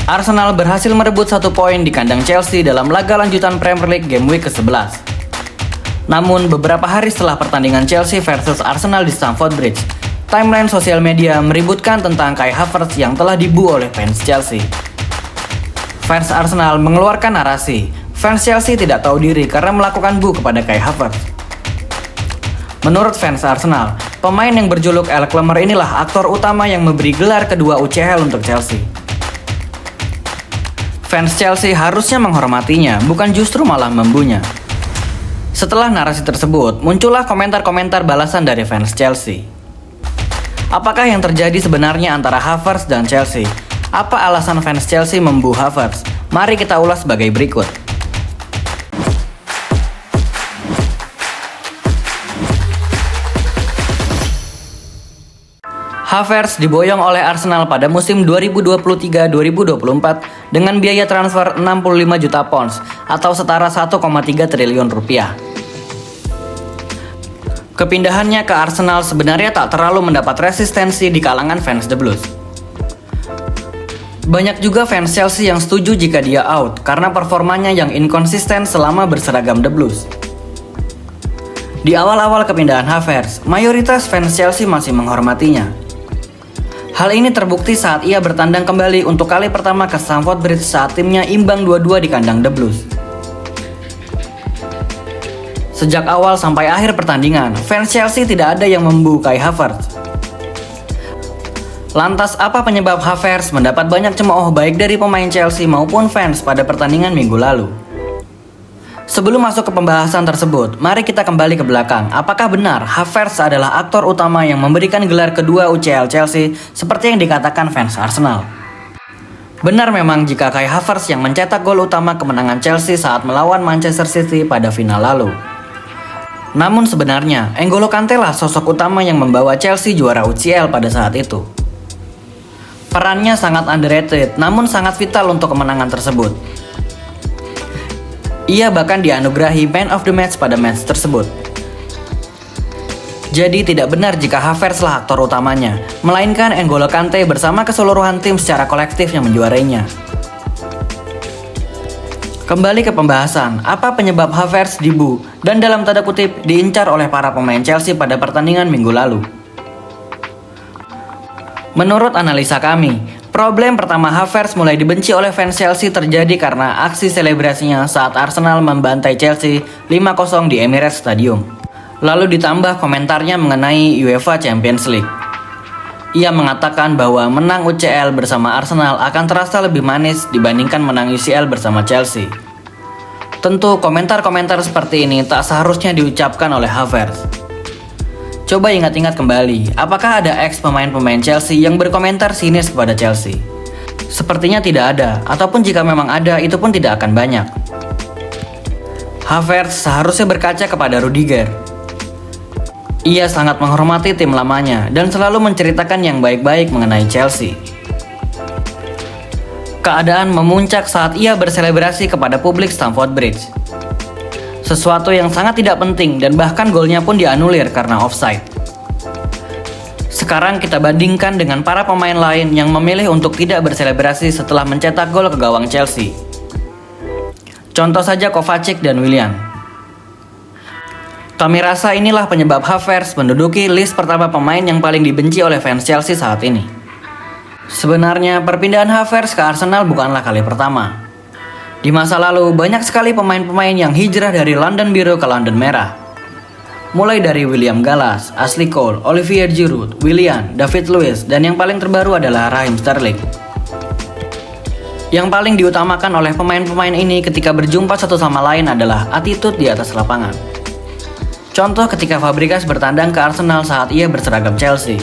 Arsenal berhasil merebut 1 poin di kandang Chelsea dalam laga lanjutan Premier League Game Week ke-11. Namun, beberapa hari setelah pertandingan Chelsea versus Arsenal di Stamford Bridge, timeline sosial media meributkan tentang Kai Havertz yang telah dibu oleh fans Chelsea. Fans Arsenal mengeluarkan narasi, fans Chelsea tidak tahu diri karena melakukan bu kepada Kai Havertz. Menurut fans Arsenal, pemain yang berjuluk El Clemmer inilah aktor utama yang memberi gelar kedua UCL untuk Chelsea. Fans Chelsea harusnya menghormatinya, bukan justru malah membunya. Setelah narasi tersebut, muncullah komentar-komentar balasan dari fans Chelsea. Apakah yang terjadi sebenarnya antara Havertz dan Chelsea? Apa alasan fans Chelsea membu Havertz? Mari kita ulas sebagai berikut. Havertz diboyong oleh Arsenal pada musim 2023-2024 dengan biaya transfer 65 juta pounds atau setara 1,3 triliun rupiah. Kepindahannya ke Arsenal sebenarnya tak terlalu mendapat resistensi di kalangan fans The Blues. Banyak juga fans Chelsea yang setuju jika dia out karena performanya yang inkonsisten selama berseragam The Blues. Di awal-awal kepindahan Havertz, mayoritas fans Chelsea masih menghormatinya. Hal ini terbukti saat ia bertandang kembali untuk kali pertama ke Stamford Bridge saat timnya imbang 2-2 di kandang The Blues. Sejak awal sampai akhir pertandingan, fans Chelsea tidak ada yang membu Kai Havertz. Lantas apa penyebab Havertz mendapat banyak cemooh baik dari pemain Chelsea maupun fans pada pertandingan minggu lalu? Sebelum masuk ke pembahasan tersebut, mari kita kembali ke belakang. Apakah benar Havertz adalah aktor utama yang memberikan gelar kedua UCL Chelsea seperti yang dikatakan fans Arsenal? Benar memang jika Kai Havertz yang mencetak gol utama kemenangan Chelsea saat melawan Manchester City pada final lalu. Namun sebenarnya, N'Golo Kante lah sosok utama yang membawa Chelsea juara UCL pada saat itu. Perannya sangat underrated, namun sangat vital untuk kemenangan tersebut. Ia bahkan dianugerahi Man of the Match pada match tersebut. Jadi tidak benar jika Havertz lah aktor utamanya, melainkan N'Golo Kante bersama keseluruhan tim secara kolektif yang menjuarainya. Kembali ke pembahasan, apa penyebab Havertz dibu dan dalam tanda kutip diincar oleh para pemain Chelsea pada pertandingan minggu lalu? Menurut analisa kami, problem pertama Havertz mulai dibenci oleh fans Chelsea terjadi karena aksi selebrasinya saat Arsenal membantai Chelsea 5-0 di Emirates Stadium. Lalu ditambah komentarnya mengenai UEFA Champions League. Ia mengatakan bahwa menang UCL bersama Arsenal akan terasa lebih manis dibandingkan menang UCL bersama Chelsea. Tentu komentar-komentar seperti ini tak seharusnya diucapkan oleh Havertz. Coba ingat-ingat kembali, apakah ada ex pemain-pemain Chelsea yang berkomentar sinis kepada Chelsea? Sepertinya tidak ada, ataupun jika memang ada, itu pun tidak akan banyak. Havertz seharusnya berkaca kepada Rudiger. Ia sangat menghormati tim lamanya dan selalu menceritakan yang baik-baik mengenai Chelsea. Keadaan memuncak saat ia berselebrasi kepada publik Stamford Bridge. Sesuatu yang sangat tidak penting dan bahkan golnya pun dianulir karena offside. Sekarang kita bandingkan dengan para pemain lain yang memilih untuk tidak berselebrasi setelah mencetak gol ke gawang Chelsea. Contoh saja Kovacic dan Willian. Kami rasa inilah penyebab Havertz menduduki list pertama pemain yang paling dibenci oleh fans Chelsea saat ini. Sebenarnya perpindahan Havertz ke Arsenal bukanlah kali pertama. Di masa lalu banyak sekali pemain-pemain yang hijrah dari London Biru ke London Merah. Mulai dari William Gallas, Ashley Cole, Olivier Giroud, Willian, David Luiz, dan yang paling terbaru adalah Raheem Sterling. Yang paling diutamakan oleh pemain-pemain ini ketika berjumpa satu sama lain adalah attitude di atas lapangan. Contoh ketika Fabregas bertandang ke Arsenal saat ia berseragam Chelsea.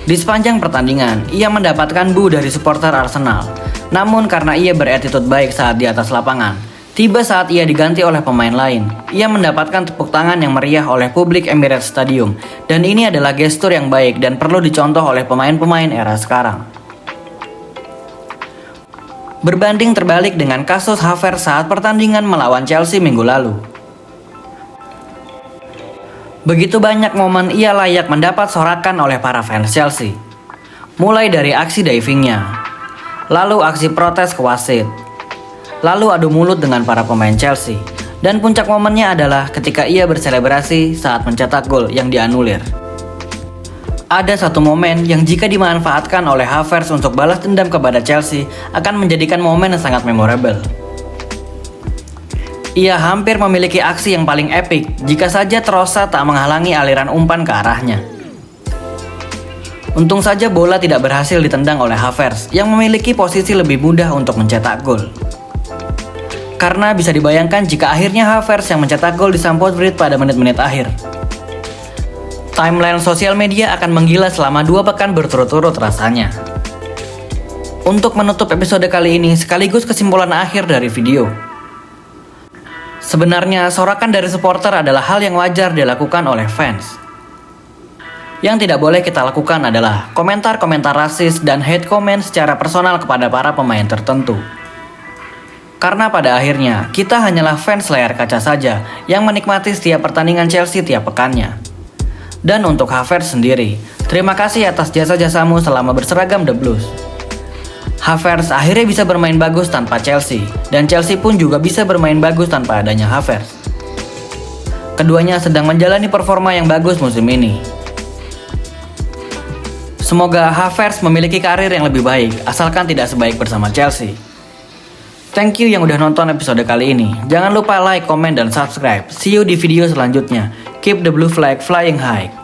Di sepanjang pertandingan, ia mendapatkan bu dari supporter Arsenal. Namun karena ia berattitude baik saat di atas lapangan, tiba saat ia diganti oleh pemain lain, ia mendapatkan tepuk tangan yang meriah oleh publik Emirates Stadium. Dan ini adalah gestur yang baik dan perlu dicontoh oleh pemain-pemain era sekarang. Berbanding terbalik dengan kasus Havertz saat pertandingan melawan Chelsea minggu lalu. Begitu banyak momen ia layak mendapat sorakan oleh para fans Chelsea. Mulai dari aksi divingnya. Lalu aksi protes ke wasit. Lalu adu mulut dengan para pemain Chelsea. Dan puncak momennya adalah ketika ia berselebrasi saat mencetak gol yang dianulir. Ada satu momen yang jika dimanfaatkan oleh Havertz untuk balas dendam kepada Chelsea akan menjadikan momen yang sangat memorable. Ia hampir memiliki aksi yang paling epik jika saja Trossard tak menghalangi aliran umpan ke arahnya. Untung saja bola tidak berhasil ditendang oleh Havertz yang memiliki posisi lebih mudah untuk mencetak gol. Karena bisa dibayangkan jika akhirnya Havertz yang mencetak gol di Stamford Bridge pada menit-menit akhir. Timeline sosial media akan menggila selama 2 pekan berturut-turut rasanya. Untuk menutup episode kali ini sekaligus kesimpulan akhir dari video. Sebenarnya sorakan dari supporter adalah hal yang wajar dilakukan oleh fans. Yang tidak boleh kita lakukan adalah komentar-komentar rasis dan hate comment secara personal kepada para pemain tertentu. Karena pada akhirnya, kita hanyalah fans layar kaca saja yang menikmati setiap pertandingan Chelsea tiap pekannya. Dan untuk Havertz sendiri, terima kasih atas jasa-jasamu selama berseragam The Blues. Havertz akhirnya bisa bermain bagus tanpa Chelsea, dan Chelsea pun juga bisa bermain bagus tanpa adanya Havertz. Keduanya sedang menjalani performa yang bagus musim ini. Semoga Havertz memiliki karir yang lebih baik, asalkan tidak sebaik bersama Chelsea. Thank you yang udah nonton episode kali ini. Jangan lupa like, comment, dan subscribe. See you di video selanjutnya. Keep the blue flag flying high.